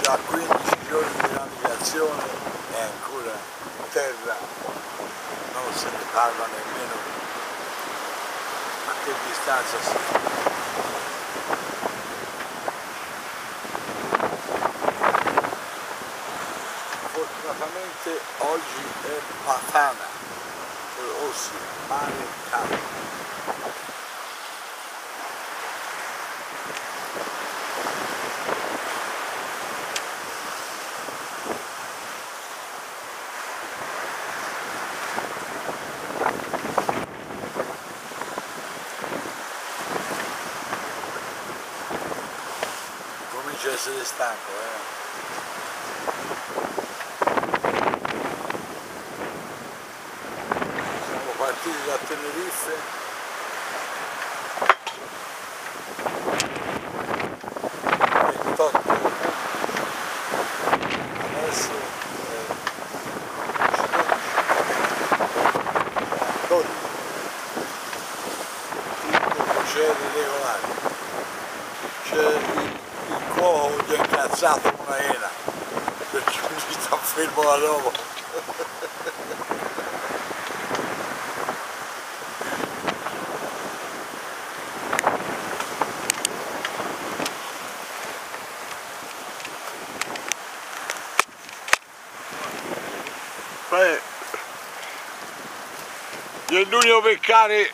già 15 giorni di navigazione e ancora terra non se ne parla nemmeno a che distanza sia. Fortunatamente oggi è Patana, ossia mare caldo. Comincia a essere stanco, Siamo partiti da Tenerife, 28 punti, adesso 12, tutto procede regolare. C'è il cuoco gli è incazzato una iena, perché gli sta fermo da dopo. L'unico peccare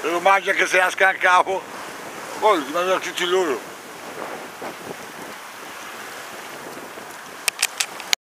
lo mangia che se la scancapo, poi li mangiano tutti loro.